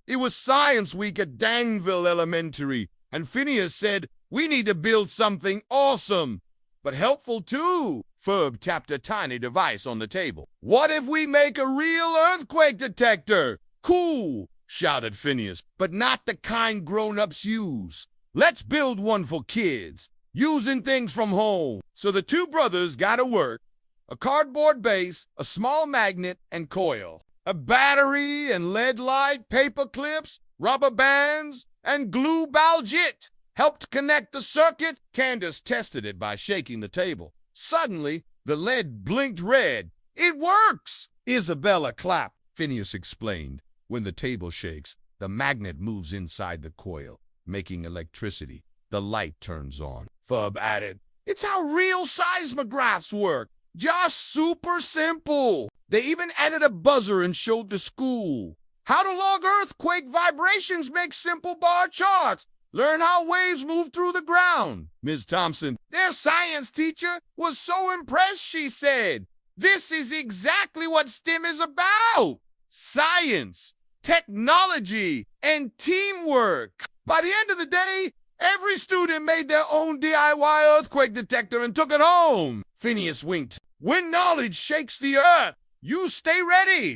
It was Science Week at Danville Elementary, and Phineas said, "We need to build something awesome, but helpful too." Ferb tapped a tiny device on the table. "What if we make a real earthquake detector?" "Cool," shouted Phineas, "but not the kind grown-ups use. Let's build one for kids, using things from home." So the two brothers got to work. A cardboard base, a small magnet, and coil. A battery and LED light, paper clips, rubber bands, and glue balgit helped connect the circuit. Candace tested it by shaking the table. Suddenly, the LED blinked red. "It works!" Isabella clapped. Phineas explained. "When the table shakes, the magnet moves inside the coil, making electricity. The light turns on." Ferb added, "It's how real seismographs work. Just super simple." They even added a buzzer and showed the school how to log earthquake vibrations, make simple bar charts, learn how waves move through the ground. Ms. Thompson, their science teacher, was so impressed, she said, "This is exactly what STEM is about. Science, technology, and teamwork." By the end of the day, every student made their own DIY earthquake detector and took it home. Phineas winked. "When knowledge shakes the earth, you stay ready."